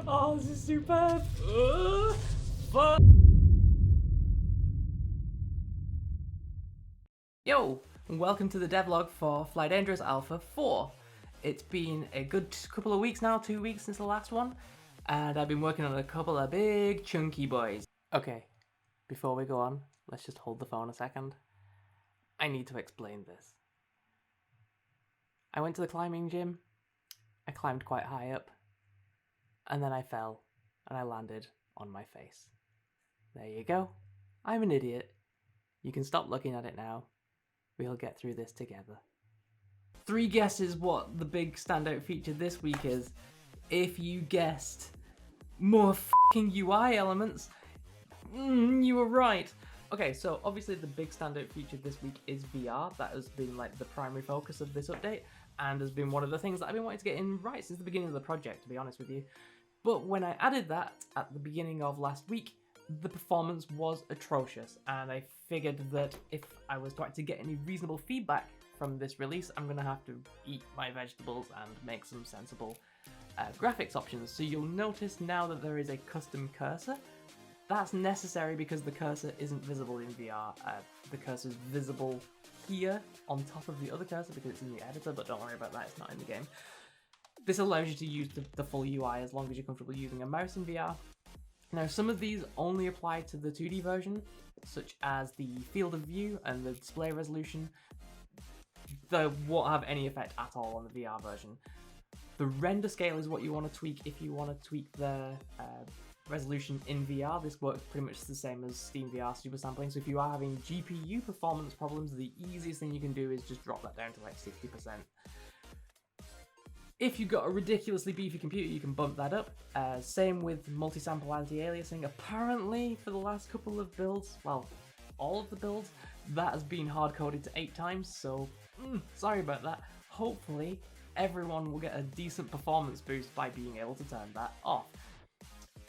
Oh, this is superb. Fuck. Yo, and welcome to the devlog for Fly Dangerous Alpha 4. It's been a good couple of weeks now, 2 weeks since the last one, and I've been working on a couple of big chunky boys. Okay, before we go on, let's just hold the phone a second. I need to explain this. I went to the climbing gym, I climbed quite high up, and then I fell, and I landed on my face. There you go. I'm an idiot. You can stop looking at it now. We'll get through this together. 3 guesses what the big standout feature this week is. If you guessed more fucking UI elements, you were right. Okay, so obviously the big standout feature this week is VR. That has been like the primary focus of this update and has been one of the things that I've been wanting to get in right since the beginning of the project, to be honest with you. But when I added that at the beginning of last week, the performance was atrocious, and I figured that if I was to actually get any reasonable feedback from this release, I'm going to have to eat my vegetables and make some sensible graphics options. So you'll notice now that there is a custom cursor. That's necessary because the cursor isn't visible in VR. The cursor is visible here on top of the other cursor because it's in the editor, but don't worry about that, it's not in the game. This allows you to use the full UI as long as you're comfortable using a mouse in VR. Now, some of these only apply to the 2D version, such as the field of view and the display resolution. They won't have any effect at all on the VR version. The render scale is what you want to tweak if you want to tweak the resolution in VR. This works pretty much the same as Steam VR super sampling. So if you are having GPU performance problems, the easiest thing you can do is just drop that down to like 60%. If you've got a ridiculously beefy computer, you can bump that up. Same with multi-sample anti-aliasing. Apparently, for the last couple of builds, well, all of the builds, that has been hard-coded to 8 times, so sorry about that. Hopefully, everyone will get a decent performance boost by being able to turn that off.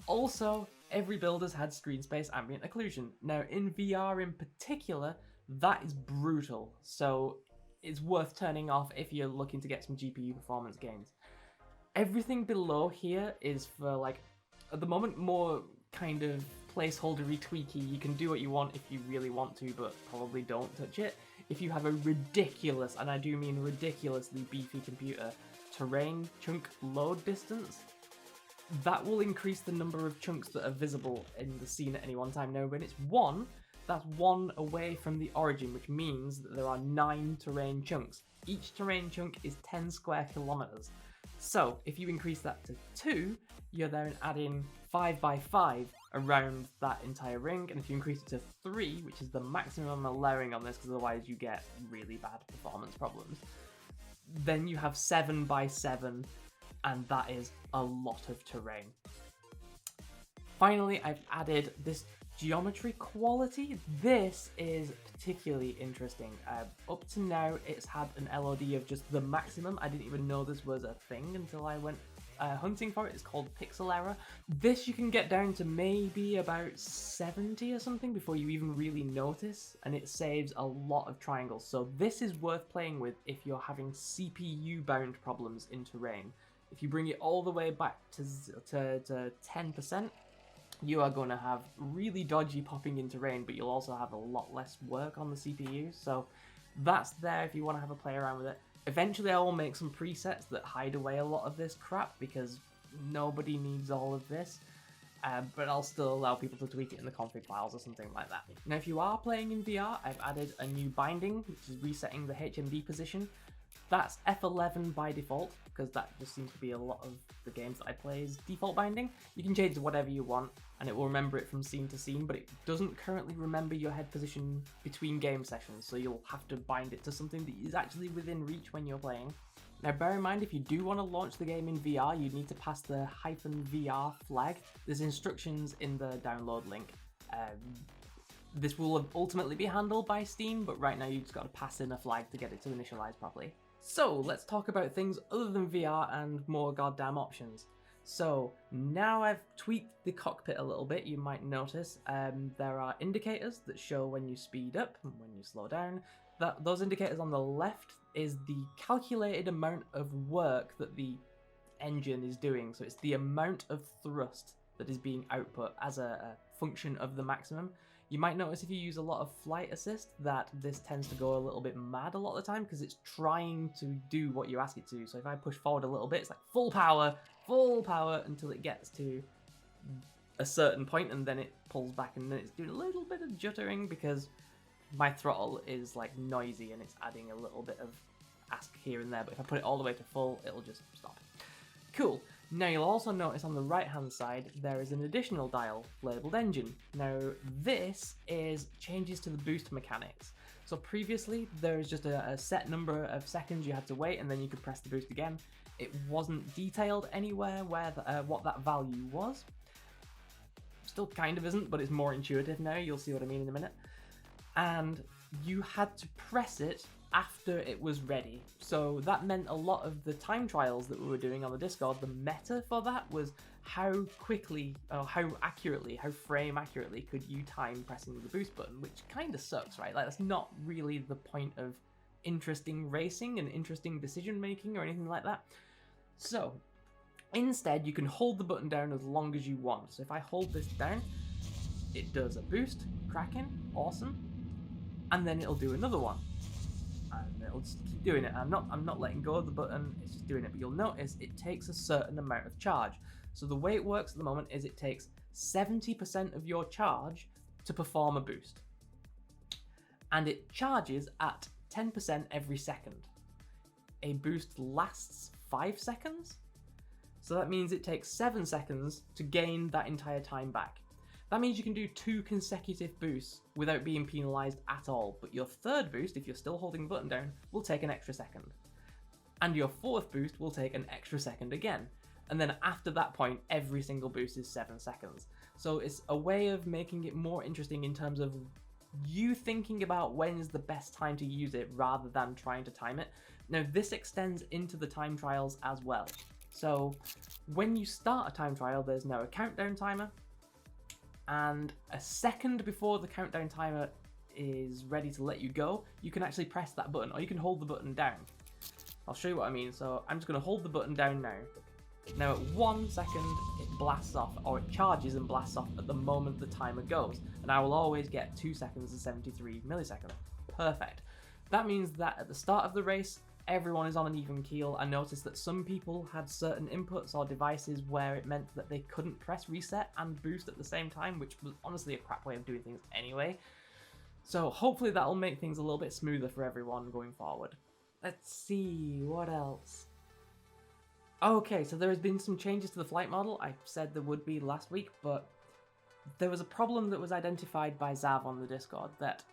Also, every build has had screen space ambient occlusion. Now, in VR in particular, that is brutal, so it's worth turning off if you're looking to get some GPU performance gains. Everything below here is for, like, at the moment, more kind of placeholdery tweaky. You can do what you want if you really want to, but probably don't touch it. If you have a ridiculous, and I do mean ridiculously beefy computer, terrain chunk load distance, that will increase the number of chunks that are visible in the scene at any one time. Now, when it's 1, that's 1 away from the origin, which means that there are 9 terrain chunks. Each terrain chunk is 10 square kilometers. So if you increase that to 2, you're then adding 5 by 5 around that entire ring. And if you increase it to 3, which is the maximum allowing on this, because otherwise you get really bad performance problems, then you have 7 by 7, and that is a lot of terrain. Finally, I've added this geometry quality. This is particularly interesting. Up to now, it's had an LOD of just the maximum. I didn't even know this was a thing until I went hunting for it. It's called pixel error. This you can get down to maybe about 70 or something before you even really notice, and it saves a lot of triangles. So this is worth playing with if you're having CPU bound problems in terrain. If you bring it all the way back to 10%, you are going to have really dodgy popping in terrain, but you'll also have a lot less work on the CPU, so that's there if you want to have a play around with it. Eventually I will make some presets that hide away a lot of this crap, because nobody needs all of this, but I'll still allow people to tweak it in the config files or something like that. Now, if you are playing in VR, I've added a new binding, which is resetting the HMD position. That's F11 by default, because that just seems to be a lot of the games that I play is default binding. You can change to whatever you want, and it will remember it from scene to scene, but it doesn't currently remember your head position between game sessions, so you'll have to bind it to something that is actually within reach when you're playing. Now, bear in mind, if you do want to launch the game in VR, you need to pass the -VR flag. There's instructions in the download link. This will ultimately be handled by Steam, but right now you just got to pass in a flag to get it to initialize properly. So let's talk about things other than VR and more goddamn options. So now I've tweaked the cockpit a little bit, you might notice there are indicators that show when you speed up and when you slow down. Those indicators on the left is the calculated amount of work that the engine is doing. So it's the amount of thrust that is being output as a function of the maximum. You might notice if you use a lot of flight assist that this tends to go a little bit mad a lot of the time because it's trying to do what you ask it to. So if I push forward a little bit, it's like full power until it gets to a certain point, and then it pulls back, and then it's doing a little bit of juttering because my throttle is like noisy and it's adding a little bit of ask here and there. But if I put it all the way to full, it'll just stop. Cool. Now you'll also notice on the right hand side there is an additional dial labelled engine. Now this is changes to the boost mechanics. So previously there was just a set number of seconds you had to wait and then you could press the boost again. It wasn't detailed anywhere where what that value was. Still kind of isn't, but it's more intuitive now. You'll see what I mean in a minute. And you had to press it after it was ready. So that meant a lot of the time trials that we were doing on the Discord, the meta for that was how quickly, or how frame accurately could you time pressing the boost button, which kind of sucks, right? Like that's not really the point of interesting racing and interesting decision making or anything like that. So instead you can hold the button down as long as you want. So if I hold this down, it does a boost, cracking, awesome, and then it'll do another one. And it'll just keep doing it. I'm not letting go of the button, it's just doing it. But you'll notice it takes a certain amount of charge. So the way it works at the moment is it takes 70% of your charge to perform a boost. And it charges at 10% every second. A boost lasts 5 seconds. So that means it takes 7 seconds to gain that entire time back. That means you can do 2 consecutive boosts without being penalised at all, but your third boost, if you're still holding the button down, will take an extra second. And your fourth boost will take an extra second again. And then after that point, every single boost is 7 seconds. So it's a way of making it more interesting in terms of you thinking about when is the best time to use it rather than trying to time it. Now this extends into the time trials as well. So when you start a time trial, there's now a countdown timer. And a second before the countdown timer is ready to let you go, you can actually press that button, or you can hold the button down. I'll show you what I mean. So I'm just going to hold the button down now. Now at 1 second, it blasts off, or it charges and blasts off at the moment the timer goes. And I will always get 2 seconds and 73 milliseconds. Perfect. That means that at the start of the race, everyone is on an even keel. I noticed that some people had certain inputs or devices where it meant that they couldn't press reset and boost at the same time, which was honestly a crap way of doing things anyway. So hopefully that'll make things a little bit smoother for everyone going forward. Let's see, what else? Okay, so there has been some changes to the flight model. I said there would be last week, but there was a problem that was identified by Zav on the Discord that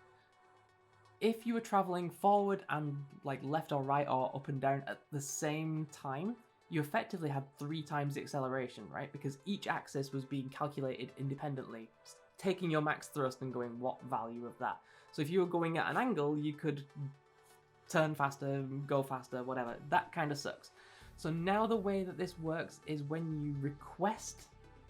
if you were traveling forward and like left or right or up and down at the same time, you effectively had 3 times the acceleration, right? Because each axis was being calculated independently, taking your max thrust and going what value of that. So if you were going at an angle, you could turn faster, go faster, whatever. That kind of sucks. So now the way that this works is when you request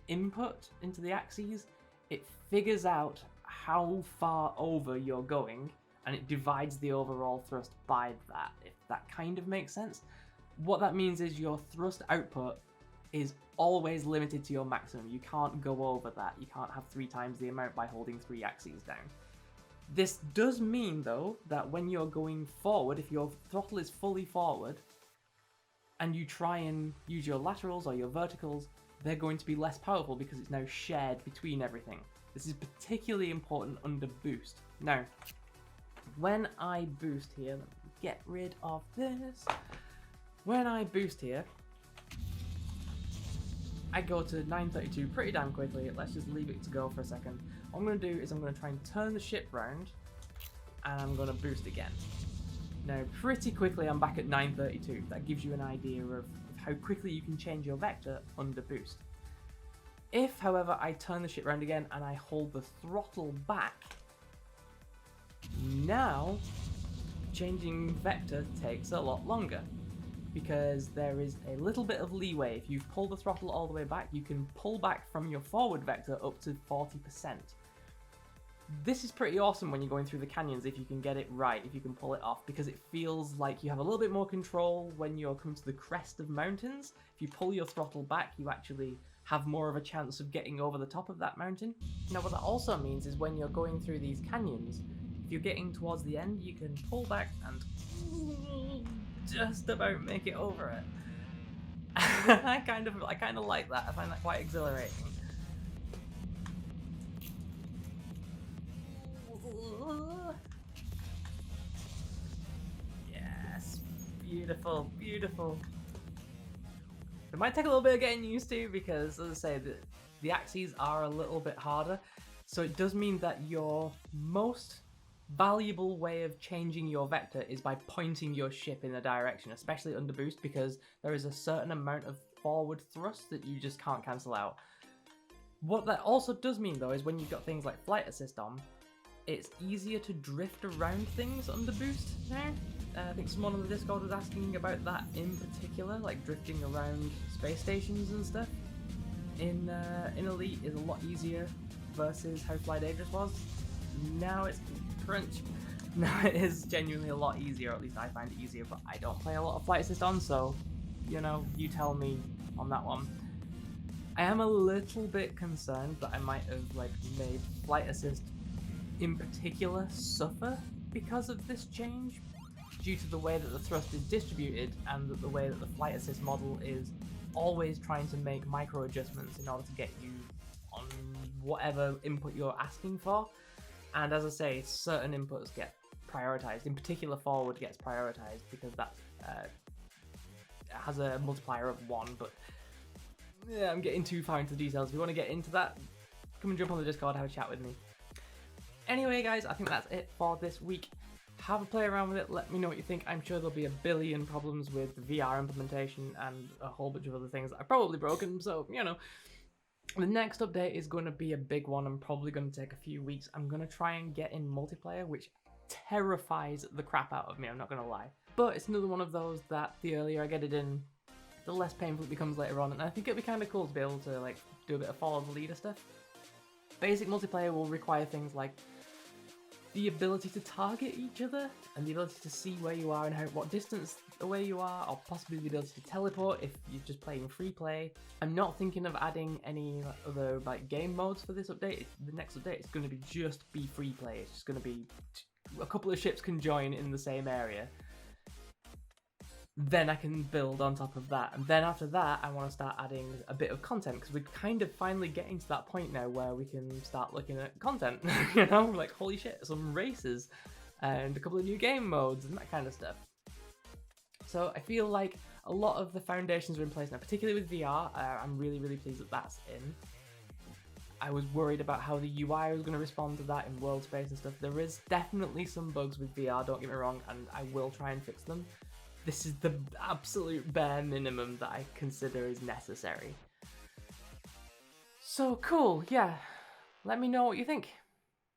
input into the axes, it figures out how far over you're going, and it divides the overall thrust by that, if that kind of makes sense. What that means is your thrust output is always limited to your maximum. You can't go over that. You can't have 3 times the amount by holding 3 axes down. This does mean, though, that when you're going forward, if your throttle is fully forward, and you try and use your laterals or your verticals, they're going to be less powerful because it's now shared between everything. This is particularly important under boost. Now, when I boost here, let me get rid of this. When I boost here, I go to 932 pretty damn quickly. Let's just leave it to go for a second. What I'm going to do is I'm going to try and turn the ship round, and I'm going to boost again. Now, pretty quickly I'm back at 932. That gives you an idea of how quickly you can change your vector under boost. If, however, I turn the ship round again and I hold the throttle back, now changing vector takes a lot longer because there is a little bit of leeway. If you pull the throttle all the way back, you can pull back from your forward vector up to 40%. This is pretty awesome when you're going through the canyons if you can get it right, if you can pull it off, because it feels like you have a little bit more control when you're coming to the crest of mountains. If you pull your throttle back, you actually have more of a chance of getting over the top of that mountain. Now what that also means is when you're going through these canyons, if you're getting towards the end, you can pull back and just about make it over it. I kind of like that. I find that quite exhilarating. Yes, beautiful, beautiful. It might take a little bit of getting used to because, as I say, the axes are a little bit harder. So it does mean that your most valuable way of changing your vector is by pointing your ship in a direction, especially under boost, because there is a certain amount of forward thrust that you just can't cancel out. What that also does mean though is when you've got things like flight assist on, it's easier to drift around things under boost now. I think someone on the Discord was asking about that in particular, like drifting around space stations and stuff. In Elite is a lot easier versus how Fly Dangerous was. Now it's crunch. Now it is genuinely a lot easier, or at least I find it easier, but I don't play a lot of Flight Assist on, so, you know, you tell me on that one. I am a little bit concerned that I might have, like, made Flight Assist in particular suffer because of this change, due to the way that the thrust is distributed and the way that the Flight Assist model is always trying to make micro adjustments in order to get you on whatever input you're asking for. And as I say, certain inputs get prioritized. In particular, forward gets prioritized because that has a multiplier of 1, but yeah, I'm getting too far into the details. If you want to get into that, come and jump on the Discord, have a chat with me. Anyway guys, I think that's it for this week. Have a play around with it, let me know what you think. I'm sure there'll be a billion problems with the VR implementation and a whole bunch of other things that are probably broken, so, you know. The next update is going to be a big one and probably going to take a few weeks. I'm going to try and get in multiplayer, which terrifies the crap out of me, I'm not going to lie. But it's another one of those that the earlier I get it in, the less painful it becomes later on, and I think it'd be kind of cool to be able to like do a bit of follow the leader stuff. Basic multiplayer will require things like the ability to target each other and the ability to see where you are and what distance away you are, or possibly the ability to teleport if you're just playing free play. I'm not thinking of adding any other like game modes for this update. The next update is going to be just free play. It's just going to be a couple of ships can join in the same area. Then I can build on top of that, and then after that I want to start adding a bit of content, because we're kind of finally getting to that point now where we can start looking at content. You know, like holy shit, some races and a couple of new game modes and that kind of stuff. So I feel like a lot of the foundations are in place now, particularly with VR. I'm really pleased that that's in. I was worried about how the UI was going to respond to that in world space and stuff. There is definitely some bugs with VR, don't get me wrong, and I will try and fix them. This is the absolute bare minimum that I consider is necessary. So cool, yeah. Let me know what you think.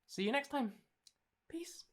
See you next time. Peace.